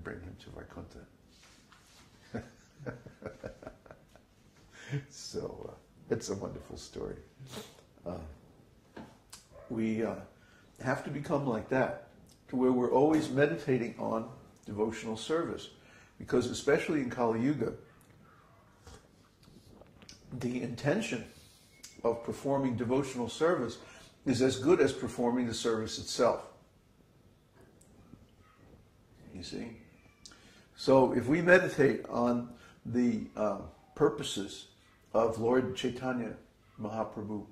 bring him to Vaikuntha. So it's a wonderful story. We have to become like that, to where we're always meditating on devotional service, because especially in Kali Yuga, the intention of performing devotional service is as good as performing the service itself. You see? So if we meditate on the purposes of Lord Chaitanya Mahaprabhu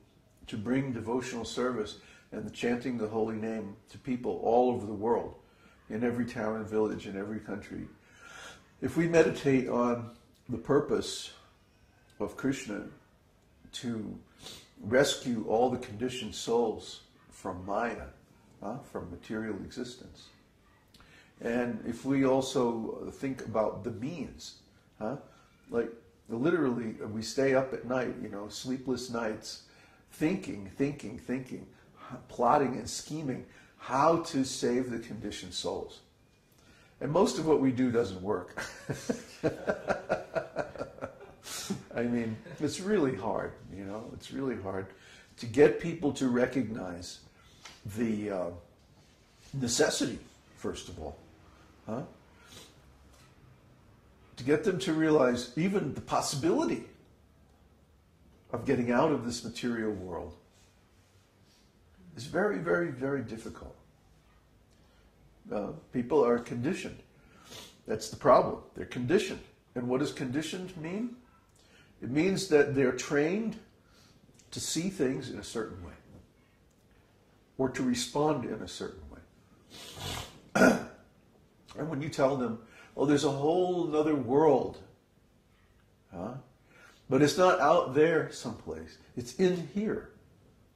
to bring devotional service and the chanting the holy name to people all over the world, in every town and village, in every country, if we meditate on the purpose of Krishna to rescue all the conditioned souls from Maya, from material existence, and if we also think about the means, like literally we stay up at night, sleepless nights, thinking, plotting and scheming how to save the conditioned souls. And most of what we do doesn't work. I mean, it's really hard, it's really hard to get people to recognize the necessity, first of all. To get them to realize even the possibility of getting out of this material world is very, very, very difficult. People are conditioned. That's the problem. They're conditioned. And what does conditioned mean? It means that they're trained to see things in a certain way, or to respond in a certain way. And when you tell them, oh, there's a whole other world, but it's not out there someplace. It's in here.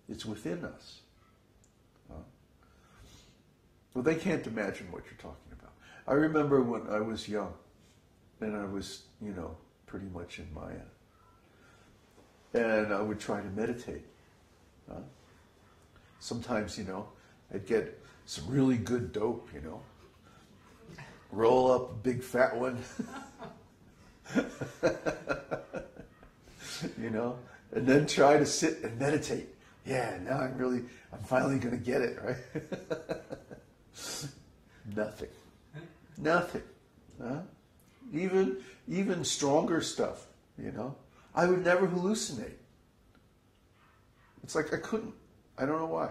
It's within us. Well, they can't imagine what you're talking about. I remember when I was young, and I was, pretty much in Maya, and I would try to meditate. Sometimes, I'd get some really good dope, roll up a big fat one, and then try to sit and meditate. Yeah, now I'm finally going to get it, right? Nothing. Even stronger stuff, I would never hallucinate. It's like I couldn't. I don't know why.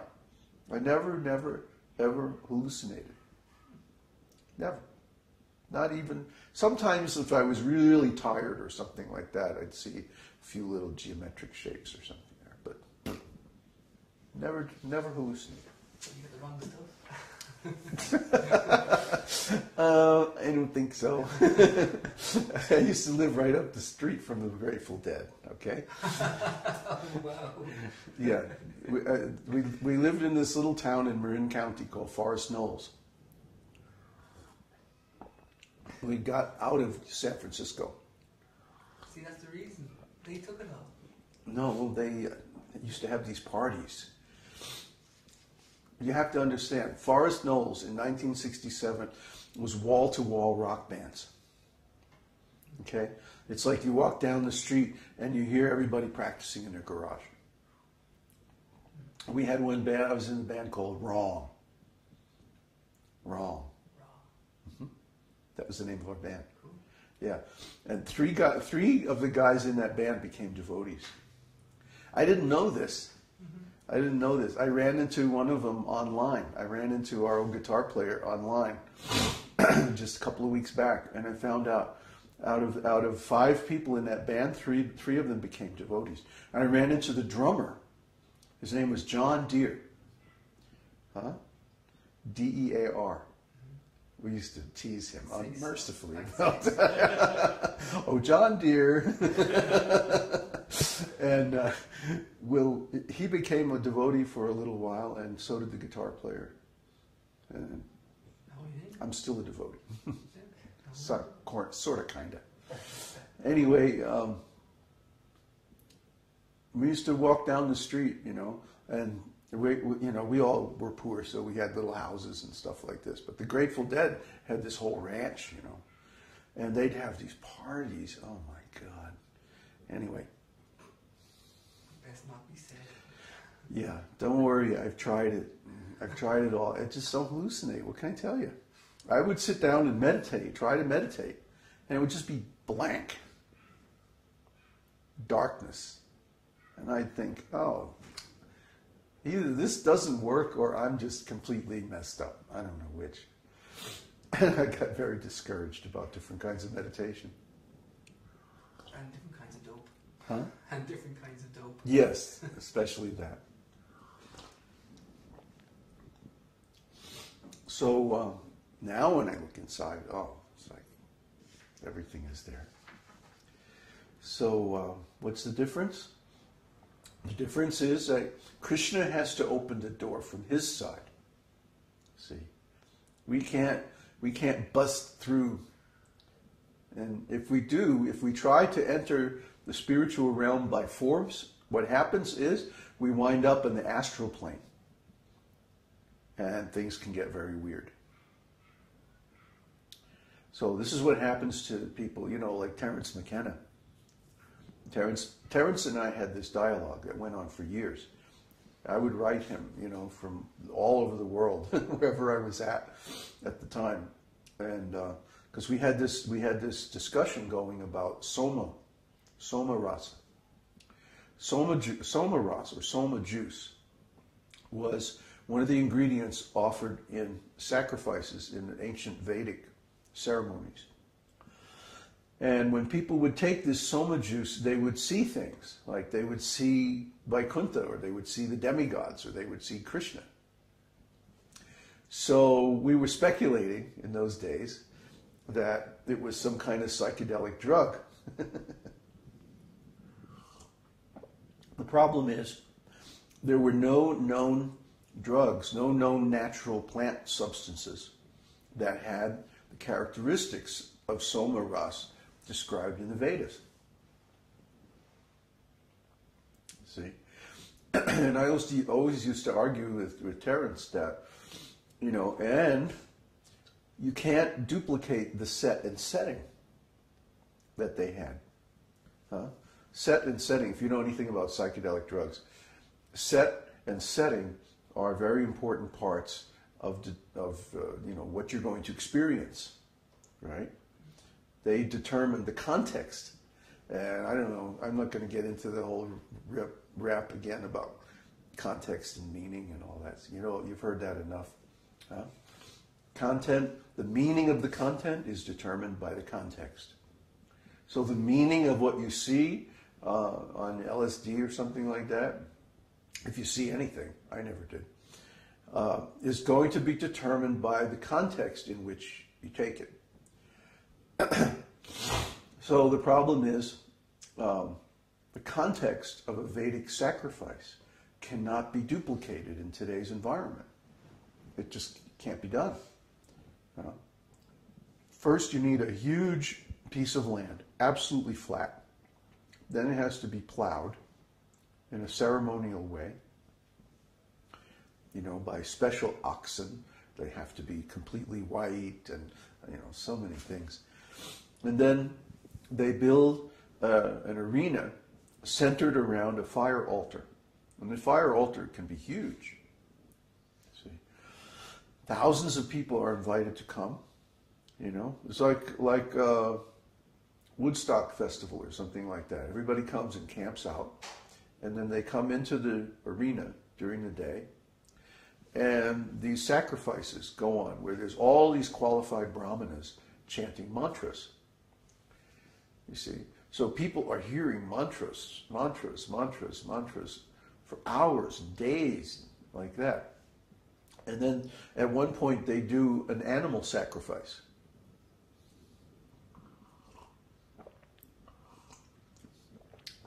I never, ever hallucinated. Never. Not even, sometimes if I was really tired or something like that, I'd see a few little geometric shapes or something there, but never hallucinated. You get the wrong stuff? I don't think so. I used to live right up the street from the Grateful Dead, okay? Wow. Yeah. We lived in this little town in Marin County called Forest Knolls. We got out of San Francisco. See, that's the reason. They took it all. No, they used to have these parties. You have to understand, Forest Knolls in 1967 was wall-to-wall rock bands. Okay? It's like you walk down the street and you hear everybody practicing in their garage. We had one band, I was in a band called Wrong. Mm-hmm. That was the name of our band. Cool. Yeah. And three of the guys in that band became devotees. I didn't know this. I didn't know this. I ran into one of them online. I ran into our old guitar player online just a couple of weeks back, and I found out of 5 people in that band, three of them became devotees. And I ran into the drummer. His name was John Deere. D-E-A-R. We used to tease him unmercifully about that. Oh, John Deere. And he became a devotee for a little while, and so did the guitar player. And I'm still a devotee. Sort of, kind of. Anyway, we used to walk down the street, and we all were poor, so we had little houses and stuff like this. But the Grateful Dead had this whole ranch, and they'd have these parties. Oh my God. Anyway. Best not be said. Yeah, don't worry. I've tried it. I've tried it all. I just don't hallucinate. What can I tell you? I would sit down and meditate, try to meditate, and it would just be blank. Darkness. And I'd think, oh, either this doesn't work or I'm just completely messed up. I don't know which. And I got very discouraged about different kinds of meditation. And different kinds of dope. Huh? And different kinds of dope. Yes, especially that. So now when I look inside, it's like everything is there. So what's the difference? The difference is that Krishna has to open the door from his side. See, we can't bust through. And if we try to enter the spiritual realm by force, what happens is we wind up in the astral plane. And things can get very weird. So this is what happens to people, like Terence McKenna. Terence and I had this dialogue that went on for years. I would write him, from all over the world, wherever I was at the time, and because we had this discussion going about soma rasa. Soma rasa or soma juice was one of the ingredients offered in sacrifices in ancient Vedic ceremonies. And when people would take this soma juice, they would see things, like they would see Vaikuntha, or they would see the demigods, or they would see Krishna. So we were speculating in those days that it was some kind of psychedelic drug. The problem is there were no known drugs, no known natural plant substances that had the characteristics of soma rasa described in the Vedas. See? And I always used to argue with Terence that, and you can't duplicate the set and setting that they had. Huh? Set and setting, if you know anything about psychedelic drugs, set and setting are very important parts of what you're going to experience, right? They determine the context. And I don't know, I'm not going to get into the whole rap again about context and meaning and all that. You've heard that enough. Huh? Content, the meaning of the content is determined by the context. So the meaning of what you see on LSD or something like that, if you see anything, I never did, is going to be determined by the context in which you take it. So the problem is the context of a Vedic sacrifice cannot be duplicated in today's environment. It just can't be done. First, you need a huge piece of land, absolutely flat. Then it has to be plowed in a ceremonial way, by special oxen. They have to be completely white and, so many things. And then they build an arena centered around a fire altar. And the fire altar can be huge. See, thousands of people are invited to come. It's like Woodstock Festival or something like that. Everybody comes and camps out, and then they come into the arena during the day, and these sacrifices go on where there's all these qualified brahmanas chanting mantras. You see, so people are hearing mantras for hours and days like that. And then at one point they do an animal sacrifice.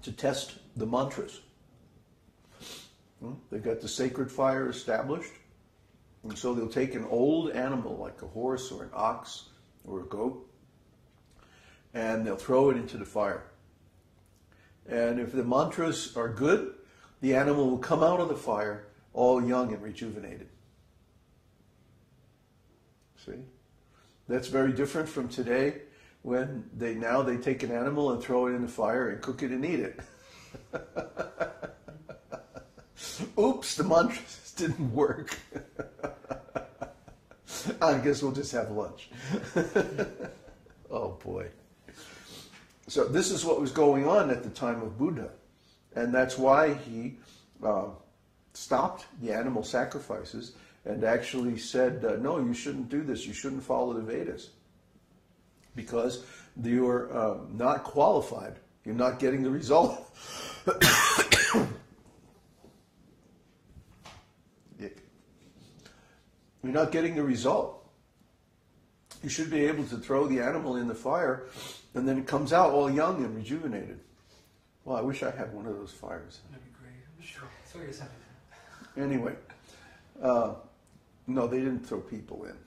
To test the mantras. They've got the sacred fire established, and so they'll take an old animal like a horse or an ox or a goat, and they'll throw it into the fire. And if the mantras are good, the animal will come out of the fire all young and rejuvenated. See? That's very different from today, when they take an animal and throw it in the fire and cook it and eat it. Oops, the mantra didn't work. I guess we'll just have lunch. Oh boy. So this is what was going on at the time of Buddha. And that's why he stopped the animal sacrifices and actually said, no, you shouldn't do this. You shouldn't follow the Vedas. Because you're not qualified. You're not getting the result. You're not getting the result. You should be able to throw the animal in the fire, and then it comes out all young and rejuvenated. Well, I wish I had one of those fires. That'd be great. I'm sure. Throw yourself in. Anyway, no, they didn't throw people in.